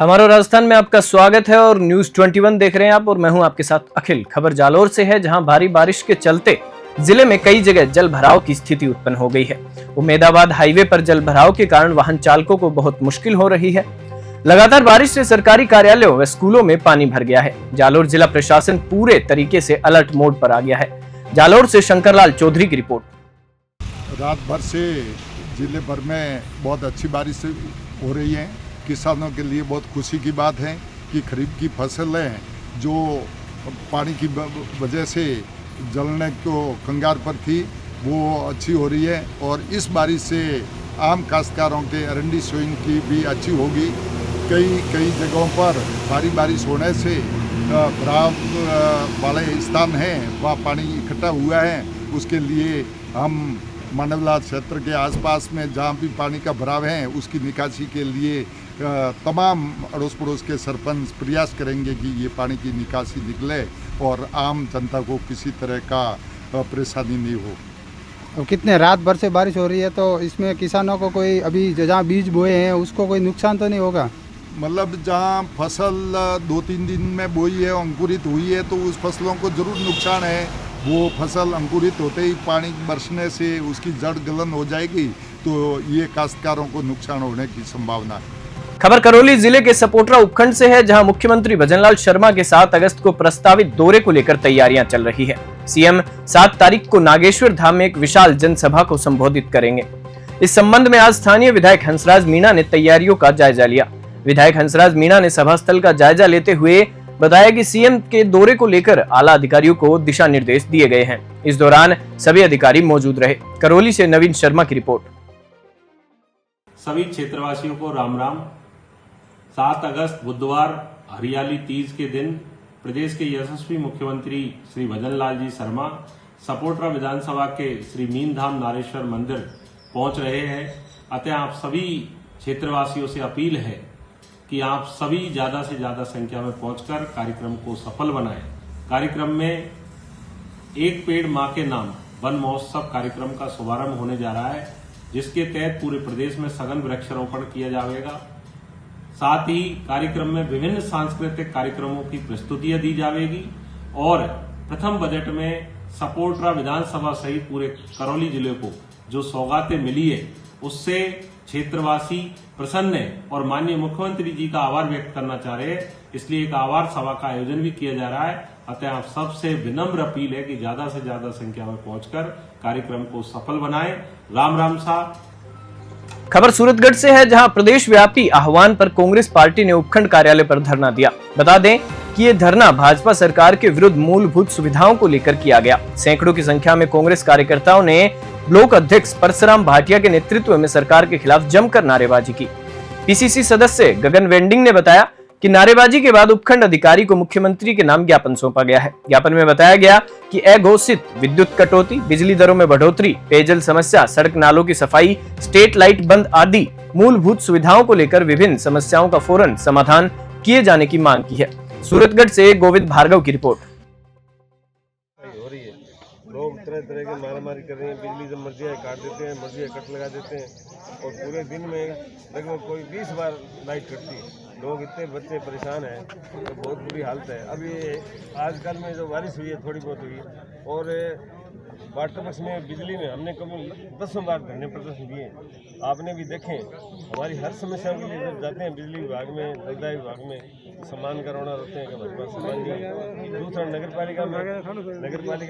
हमारा राजस्थान में आपका स्वागत है और न्यूज 21 देख रहे हैं आप और मैं हूं आपके साथ अखिल। खबर जालोर से है, जहां भारी बारिश के चलते जिले में कई जगह जल भराव की स्थिति उत्पन्न हो गई है। उमेदाबाद हाईवे पर जल भराव के कारण वाहन चालकों को बहुत मुश्किल हो रही है। लगातार बारिश से सरकारी कार्यालयों व स्कूलों में पानी भर गया है। जालोर जिला प्रशासन पूरे तरीके से अलर्ट मोड पर आ गया है। जालोर से शंकरलाल चौधरी की रिपोर्ट। रात भर से जिले भर में बहुत अच्छी बारिश हो रही है। किसानों के लिए बहुत खुशी की बात है कि खरीफ की फसलें जो पानी की वजह से जलने को कंगार पर थी वो अच्छी हो रही है और इस बारिश से आम काश्तकारों के अरंडी सोइंग की भी अच्छी होगी। कई जगहों पर भारी बारिश होने से भराव वाले स्थान हैं वहाँ पानी इकट्ठा हुआ है। उसके लिए हम मानवला क्षेत्र के आसपास में जहाँ भी पानी का भराव है उसकी निकासी के लिए तमाम अड़ोस पड़ोस के सरपंच प्रयास करेंगे कि ये पानी की निकासी निकले और आम जनता को किसी तरह का परेशानी नहीं हो। अब कितने रात भर से बारिश हो रही है तो इसमें किसानों को कोई अभी जहाँ बीज बोए हैं उसको कोई नुकसान तो नहीं होगा? मतलब जहाँ फसल 2-3 दिन में बोई है, अंकुरित हुई है तो उस फसलों को जरूर नुकसान है। वो फसल अंकुरित होते ही पानी बरसने से उसकी जड़ गलन हो जाएगी तो ये काश्तकारों को नुकसान होने की संभावना है। खबर करौली जिले के सपोटरा उपखंड से है, जहां मुख्यमंत्री भजनलाल शर्मा के 7 अगस्त को प्रस्तावित दौरे को लेकर तैयारियां चल रही है। सीएम 7 तारीख को नागेश्वर धाम में एक विशाल जनसभा को संबोधित करेंगे। इस संबंध में आज स्थानीय विधायक हंसराज मीणा ने तैयारियों का जायजा लिया। विधायक हंसराज मीणा ने सभा स्थल का जायजा लेते हुए बताया कि सीएम के दौरे को लेकर आला अधिकारियों को दिशा निर्देश दिए गए हैं। इस दौरान सभी अधिकारी मौजूद रहे। करौली से नवीन शर्मा की रिपोर्ट। सभी क्षेत्रवासियों को राम राम। 7 अगस्त बुधवार हरियाली तीज के दिन प्रदेश के यशस्वी मुख्यमंत्री श्री भजनलाल जी शर्मा सपोटरा विधानसभा के श्री मीनधाम नारेश्वर मंदिर पहुंच रहे हैं। अतः आप सभी क्षेत्रवासियों से अपील है कि आप सभी ज्यादा से ज्यादा संख्या में पहुंचकर कार्यक्रम को सफल बनाएं। कार्यक्रम में एक पेड़ मां के नाम वन महोत्सव कार्यक्रम का शुभारंभ होने जा रहा है, जिसके तहत पूरे प्रदेश में सघन वृक्षारोपण किया जाएगा। साथ ही कार्यक्रम में विभिन्न सांस्कृतिक कार्यक्रमों की प्रस्तुतियां दी जाएगी और प्रथम बजट में सपोटरा विधानसभा सहित पूरे करौली जिले को जो सौगातें मिली है उससे क्षेत्रवासी प्रसन्न है और माननीय मुख्यमंत्री जी का आभार व्यक्त करना चाह रहे हैं। इसलिए एक आभार सभा का आयोजन भी किया जा रहा है। अतः आप सबसे विनम्र अपील है कि ज्यादा से ज्यादा संख्या में पहुंचकर कार्यक्रम को सफल बनाएं। राम राम साहब। खबर सूरतगढ़ से है, जहां प्रदेश व्यापी आह्वान पर कांग्रेस पार्टी ने उपखंड कार्यालय पर धरना दिया। बता दें कि ये धरना भाजपा सरकार के विरुद्ध मूलभूत सुविधाओं को लेकर किया गया। सैकड़ों की संख्या में कांग्रेस कार्यकर्ताओं ने ब्लॉक अध्यक्ष परसराम भाटिया के नेतृत्व में सरकार के खिलाफ जमकर नारेबाजी की। पीसीसी सदस्य गगन वेंडिंग ने बताया कि नारेबाजी के बाद उपखंड अधिकारी को मुख्यमंत्री के नाम ज्ञापन सौंपा गया है। ज्ञापन में बताया गया कि अघोषित विद्युत कटौती, बिजली दरों में बढ़ोतरी, पेयजल समस्या, सड़क नालों की सफाई, स्ट्रीट लाइट बंद आदि मूलभूत सुविधाओं को लेकर विभिन्न समस्याओं का फौरन समाधान किए जाने की मांग की है। सूरतगढ़ से गोविंद भार्गव की रिपोर्ट। हो रही है, लोग तरह तरह के मारामारी कर रहे हैं। बिजली जब मर्जी है काट देते हैं, मर्जी है कट लगा देते हैं और पूरे दिन में लगभग कोई 20 बार लाइट कटती है। लोग इतने बच्चे परेशान हैं तो बहुत बुरी हालत है। अभी आजकल में जो बारिश हुई है थोड़ी बहुत हुई है और वाटर बक्स में बिजली में हमने कभी 10 बार धरने प्रदर्शन दिए। आपने भी देखें, हमारी हर समस्या के लिए जब जाते हैं बिजली विभाग में, जलदाय विभाग में, सम्मान करवाना होते हैं कि हमारे पास सम्मान नहीं है। दूसरा नगर पालिका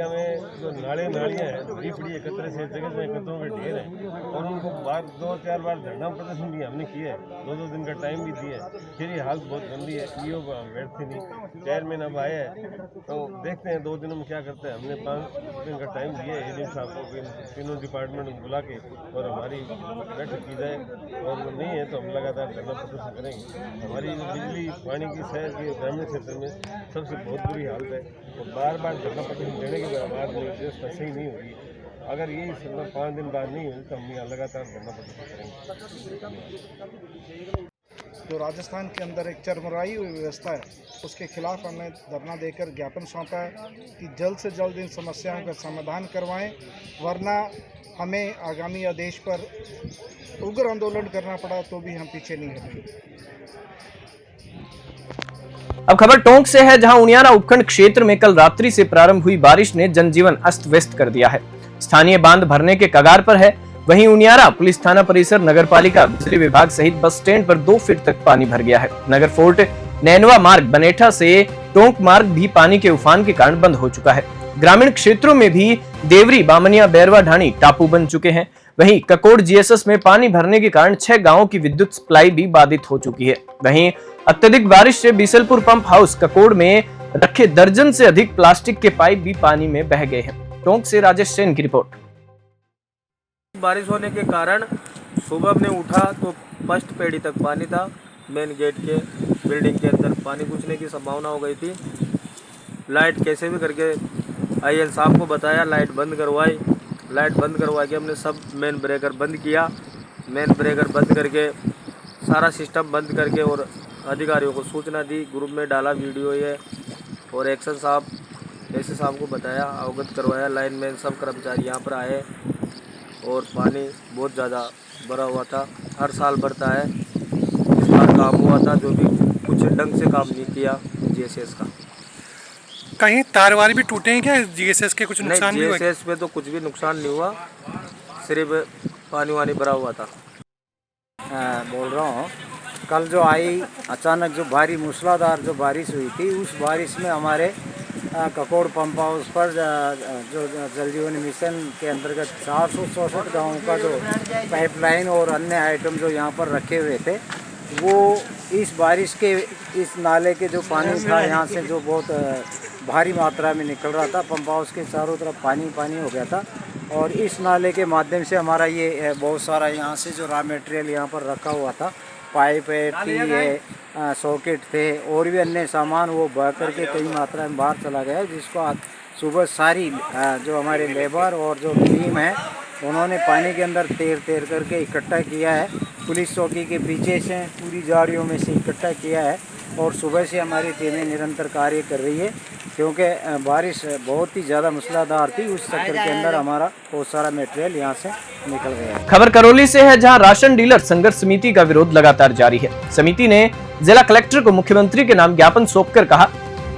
में जो नालियाँ हैं बड़ी पड़ी है, कचरे से जगह जगह कचरों के ढेर है और उनको 2-4 बार धरना प्रदर्शन भी हमने किया है, 2-2 दिन का टाइम भी दिया है। फिर ये हालत बहुत गंदी है। ईओ बैठते नहीं, चेयरमैन अब आए हैं तो देखते हैं 2 दिनों में क्या करते हैं। हमने 5 दिन का टाइम दिया है एडीएम साहब को, तीनों डिपार्टमेंट को बुला के और हमारी बैठक की जाए और नहीं है तो हम लगातार धरना प्रदर्शन करेंगे। हमारी बिजली पानी की शहर के ग्रामीण क्षेत्र में सबसे बहुत बुरी हालत है और बार धरना प्रदर्शन देने के बाद व्यवस्था सही नहीं होगी। अगर यही 5 दिन बाद नहीं हुई तो हम यहाँ लगातार धरना प्रदर्शन करेंगे। जो राजस्थान के अंदर एक चरमराई हुई व्यवस्था है उसके खिलाफ हमने धरना देकर ज्ञापन सौंपा है कि जल्द से जल्द इन समस्याओं का समाधान करवाएं, वरना हमें आगामी आदेश पर उग्र आंदोलन करना पड़ा तो भी हम पीछे नहीं हटेंगे। अब खबर टोंक से है, जहां उनियारा उपखंड क्षेत्र में कल रात्रि से प्रारंभ हुई बारिश ने जनजीवन अस्त व्यस्त कर दिया है। स्थानीय बांध भरने के कगार पर है। वहीं उनियारा पुलिस थाना परिसर, नगर पालिका, बिजली विभाग सहित बस स्टैंड पर 2 फीट तक पानी भर गया है। नगर फोर्ट, नैनवा मार्ग, बनेठा से टोंक मार्ग भी पानी के उफान के कारण बंद हो चुका है। ग्रामीण क्षेत्रों में भी देवरी, बामनिया, बैरवा, ढाणी टापू बन चुके हैं। वहीं ककोड़ जीएसएस में पानी भरने के कारण 6 गांवों की विद्युत सप्लाई भी बाधित हो चुकी है। वहीं अत्यधिक बारिश से बीसलपुर पंप हाउस ककोड़ में रखे दर्जन से अधिक प्लास्टिक के पाइप भी पानी में बह गए हैं। टोंक से राजेश सेन की रिपोर्ट। बारिश होने के कारण सुबह में उठा तो फर्स्ट पेड़ी तक पानी था। मेन गेट के बिल्डिंग के अंदर पानी घुसने की संभावना हो गई थी। लाइट कैसे भी करके आईएल साहब को बताया, लाइट बंद करवाई। लाइट बंद करवा के हमने सब मेन ब्रेकर बंद किया। मेन ब्रेकर बंद करके सारा सिस्टम बंद करके और अधिकारियों को सूचना दी, ग्रुप में डाला वीडियो ये, और एक्शन साहब एसी साहब को बताया, अवगत करवाया। लाइन मैन सब कर्मचारी यहाँ पर आए और पानी बहुत ज़्यादा भरा हुआ था। हर साल बढ़ता है, इस बार काम हुआ था जो भी कुछ ढंग से काम नहीं किया जीएसएस का। कहीं तार वार भी टूटे हैं क्या जीएसएस के? कुछ नुकसान भी हुआ? जीएसएस पे तो कुछ भी नुकसान नहीं हुआ, सिर्फ पानी वानी भरा हुआ था। बोल रहा हूँ, कल जो आई अचानक जो भारी मूसलाधार जो बारिश हुई थी, उस बारिश में हमारे ककोड़ पंप हाउस पर जो जल जीवन मिशन के अंतर्गत 464 गाँवों का जो पाइपलाइन और अन्य आइटम जो यहाँ पर रखे हुए थे, वो इस बारिश के इस नाले के जो पानी था यहाँ से जो बहुत भारी मात्रा में निकल रहा था, पंप हाउस के चारों तरफ पानी पानी हो गया था। और इस नाले के माध्यम से हमारा ये बहुत सारा यहाँ से जो रॉ मटेरियल यहाँ पर रखा हुआ था, पाइप है, टी है, सॉकेट थे और भी अन्य सामान, वो बह करके कई मात्रा में बाहर चला गया, जिसको आज सुबह सारी जो हमारे लेबर और जो टीम है उन्होंने पानी के अंदर तैर करके इकट्ठा किया है। पुलिस चौकी के पीछे से पूरी झाड़ियों में से इकट्ठा किया है और सुबह से हमारी टीमें निरंतर कार्य कर रही है, क्योंकि बारिश बहुत ही ज़्यादा मूसलाधार थी। उस चक्कर के अंदर हमारा बहुत सारा मटेरियल यहाँ से निकल गया है। खबर करौली से है, जहां राशन डीलर संघर्ष समिति का विरोध लगातार जारी है। समिति ने जिला कलेक्टर को मुख्यमंत्री के नाम ज्ञापन सौंपकर कहा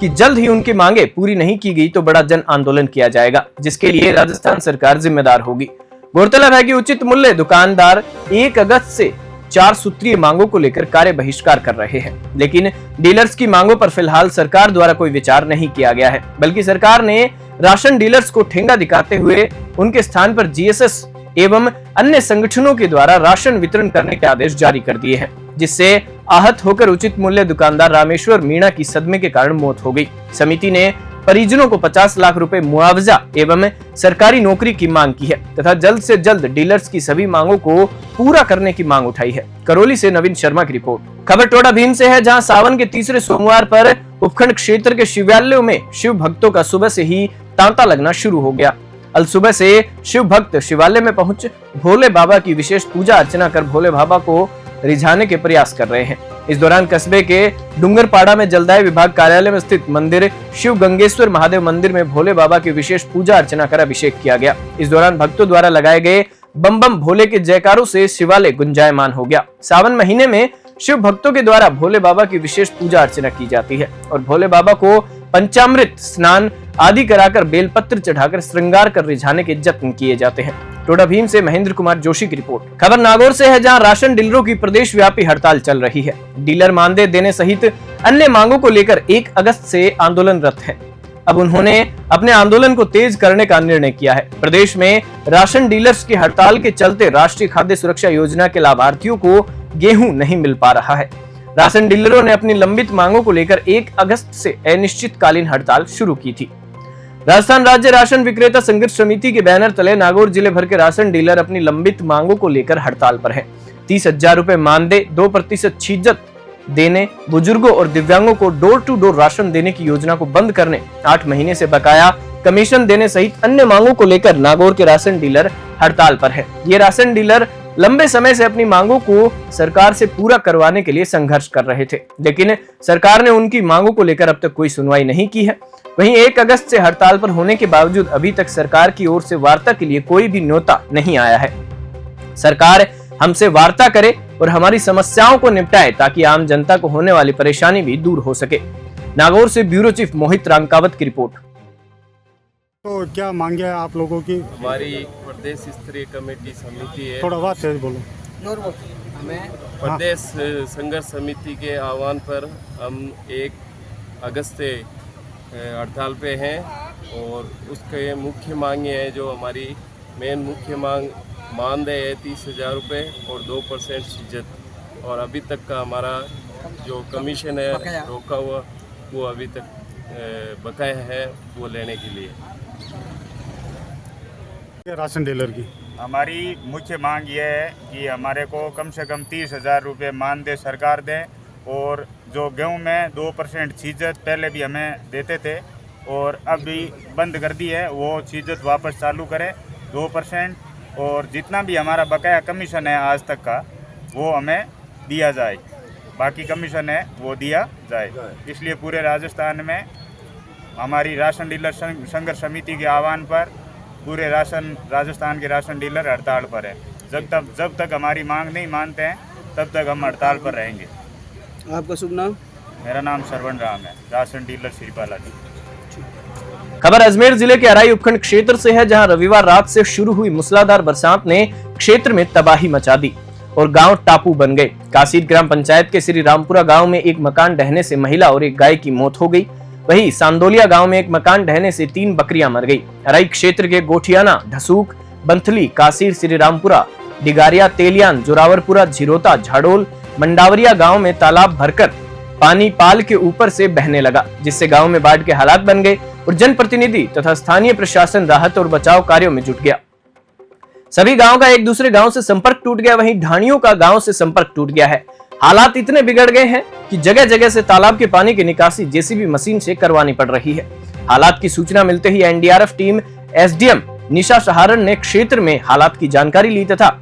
कि जल्द ही उनकी मांगे पूरी नहीं की गई तो बड़ा जन आंदोलन किया जाएगा, जिसके लिए राजस्थान सरकार जिम्मेदार होगी। गौरतलब है कि उचित मूल्य दुकानदार 1 अगस्त से 4 सूत्रीय मांगों को लेकर कार्य बहिष्कार कर रहे हैं, लेकिन डीलर्स की मांगों पर फिलहाल सरकार द्वारा कोई विचार नहीं किया गया है, बल्कि सरकार ने राशन डीलर्स को ठेंगा दिखाते हुए उनके स्थान पर जीएसएस एवं अन्य संगठनों के द्वारा राशन वितरण करने के आदेश जारी कर दिए हैं, जिससे आहत होकर उचित मूल्य दुकानदार रामेश्वर मीणा की सदमे के कारण मौत हो गई। समिति ने परिजनों को 50 लाख रुपए मुआवजा एवं सरकारी नौकरी की मांग की है तथा जल्द से जल्द डीलर्स की सभी मांगों को पूरा करने की मांग उठाई है। करौली से नवीन शर्मा की रिपोर्ट। खबर टोडा भीम से है, जहां सावन के तीसरे सोमवार पर उपखंड क्षेत्र के शिवालयों में शिव भक्तों का सुबह से ही तांता लगना शुरू हो गया। अल सुबह से शिव भक्त शिवालय में पहुंच भोले बाबा की विशेष पूजा अर्चना कर भोले बाबा को रिझाने के प्रयास कर रहे हैं। इस दौरान कस्बे के डूंगरपाड़ा में जलदाय विभाग कार्यालय में स्थित मंदिर शिव गंगेश्वर महादेव मंदिर में भोले बाबा की विशेष पूजा अर्चना कर अभिषेक किया गया। इस दौरान भक्तों द्वारा लगाए गए बम बम भोले के जयकारों से शिवालय गुंजायमान हो गया। सावन महीने में शिव भक्तों के द्वारा भोले बाबा की विशेष पूजा अर्चना की जाती है और भोले बाबा को पंचामृत स्नान आदि कराकर बेलपत्र चढ़ाकर श्रृंगार कर रिझाने के जत्न किए जाते हैं। टोडा भीम से महेंद्र कुमार जोशी की रिपोर्ट। खबर नागौर से है, जहां राशन डीलरों की प्रदेश व्यापी हड़ताल चल रही है। डीलर मानदेय देने सहित अन्य मांगों को लेकर 1 अगस्त से आंदोलनरत है। अब उन्होंने अपने आंदोलन को तेज करने का निर्णय किया है। प्रदेश में राशन डीलर्स की हड़ताल के चलते राष्ट्रीय खाद्य सुरक्षा योजना के लाभार्थियों को गेहूं नहीं मिल पा रहा है। राशन डीलरों ने अपनी लंबित मांगों को लेकर 1 अगस्त से अनिश्चितकालीन हड़ताल शुरू की थी। राजस्थान राज्य राशन विक्रेता संघर्ष समिति के बैनर तले नागौर जिले भर के राशन डीलर अपनी लंबित मांगों को लेकर हड़ताल पर हैं। 30,000 रुपए मानदेय, 2% छीजत देने, बुजुर्गों और दिव्यांगों को डोर टू डोर राशन देने की योजना को बंद करने, 8 महीने से बकाया कमीशन देने सहित अन्य मांगों को लेकर नागौर के राशन डीलर हड़ताल पर है। ये राशन डीलर लंबे समय से अपनी मांगों को सरकार से पूरा करवाने के लिए संघर्ष कर रहे थे, लेकिन सरकार ने उनकी मांगों को लेकर अब तक कोई सुनवाई नहीं की है। वहीं 1 अगस्त से हड़ताल पर होने के बावजूद अभी तक सरकार की ओर से वार्ता के लिए कोई भी न्योता नहीं आया है। सरकार हमसे वार्ता करे और हमारी समस्याओं को निपटाए ताकि आम जनता को होने वाली परेशानी भी दूर हो सके। नागौर से ब्यूरो चीफ मोहित रांकावत की रिपोर्ट। तो क्या मांगे है आप लोगों की? हमारी प्रदेश स्तरीय कमेटी समिति है, थोड़ा बात तेज बोलो। प्रदेश संघर्ष समिति के आह्वान पर हम 1 अगस्त से हड़ताल पे हैं और उसके मुख्य मांगे हैं, जो हमारी मेन मुख्य मानदेय है 30,000 रुपये और 2% सिज्जत, और अभी तक का हमारा जो कमीशन है रोका हुआ वो अभी तक बकाया है, वो लेने के लिए। राशन डीलर की हमारी मुख्य मांग ये है कि हमारे को कम से कम 30,000 रुपये मानदेय सरकार दे, और जो गेहूं में 2% चीज़त पहले भी हमें देते थे और अब भी बंद कर दी है, वो चीज़त वापस चालू करें 2%, और जितना भी हमारा बकाया कमीशन है आज तक का वो हमें दिया जाए, बाकी कमीशन है वो दिया जाए। इसलिए पूरे राजस्थान में हमारी राशन डीलर संघर्ष समिति के आह्वान पर पूरे राजस्थान के राशन डीलर हड़ताल पर है। जब तक हमारी मांग नहीं मानते हैं तब तक हम हड़ताल पर रहेंगे। आपका शुभ नाम? मेरा नाम सरवण राम है, राशन डीलर श्रीपाला जी। खबर अजमेर जिले के अराई उपखंड क्षेत्र से है, जहां रविवार रात से शुरू हुई मूसलाधार बरसात ने क्षेत्र में तबाही मचा दी और गांव टापू बन गए। कासीद ग्राम पंचायत के श्री रामपुरा गांव में एक मकान ढहने से महिला और एक गाय की मौत हो गई। वहीं सांदोलिया गांव में एक मकान ढहने से 3 बकरियां मर गई। अराई क्षेत्र के गोठियाना, ढसूक, बंथली, कासीर, श्री रामपुरा, डिगारिया, तेलियान, जोरावरपुरा, झिरोता, झाड़ोल, मंडावरिया गांव में तालाब भरकर पानी पाल के ऊपर से बहने लगा, जिससे गांव में बाढ़ के हालात बन गए और जनप्रतिनिधि तथा स्थानीय प्रशासन राहत और बचाव कार्यों में जुट गया। सभी गांव का एक दूसरे गांव से संपर्क टूट गया। वहीं ढाणियों का गांव से संपर्क टूट गया है। हालात इतने बिगड़ गए हैं कि जगह जगह से तालाब के पानी की निकासी जेसीबी मशीन से करवानी पड़ रही है। हालात की सूचना मिलते ही एनडीआरएफ टीम एसडीएम निशा सहारण ने क्षेत्र में हालात की जानकारी ली तथा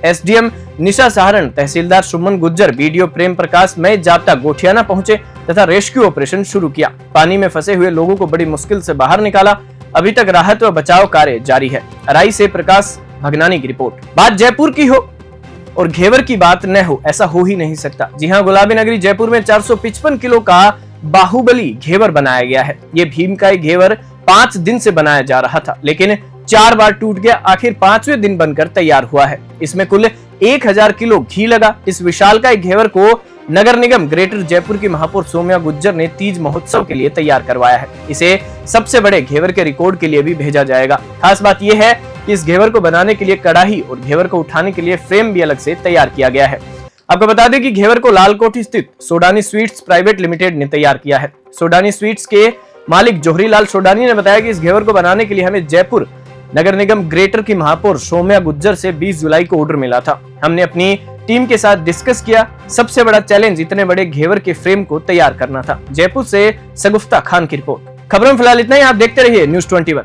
एसडीएम निशा सहारण, तहसीलदार सुमन गुज्जर, बीडीओ प्रेम प्रकाश मय जाप्ता गोठियाना पहुंचे तथा रेस्क्यू ऑपरेशन शुरू किया। पानी में फंसे हुए लोगों को बड़ी मुश्किल से बाहर निकाला। अभी तक राहत व बचाव कार्य जारी है। अराई से प्रकाश भगनानी की रिपोर्ट। बात जयपुर की हो और घेवर की बात न हो, ऐसा हो ही नहीं सकता। जी हां, गुलाबी नगरी जयपुर में 455 किलो का बाहुबली घेवर बनाया गया है। ये भीमकाय घेवर 5 दिन से बनाया जा रहा था, लेकिन 4 बार टूट गया। आखिर 5वें दिन बनकर तैयार हुआ है। इसमें कुल 1000 किलो घी लगा। इस विशालकाय घेवर को नगर निगम ग्रेटर जयपुर की महापौर सौम्या गुज्जर ने तीज महोत्सव के लिए तैयार करवाया है। इसे सबसे बड़े घेवर के रिकॉर्ड के लिए भी भेजा जाएगा। खास बात यह है कि इस घेवर को बनाने के लिए कड़ाही और घेवर को उठाने के लिए फ्रेम भी अलग से तैयार किया गया है। आपको बता दें कि घेवर को लालकोठी स्थित सोडानी स्वीट्स प्राइवेट लिमिटेड ने तैयार किया है। सोडानी स्वीट्स के मालिक जोहरी लाल सोडानी ने बताया कि इस घेवर को बनाने के लिए हमें जयपुर नगर निगम ग्रेटर की महापौर सौम्या गुज्जर से 20 जुलाई को ऑर्डर मिला था। हमने अपनी टीम के साथ डिस्कस किया। सबसे बड़ा चैलेंज इतने बड़े घेवर के फ्रेम को तैयार करना था। जयपुर से सगुफ्ता खान की रिपोर्ट। खबरों में फिलहाल इतना ही। आप देखते रहिए न्यूज़ 21।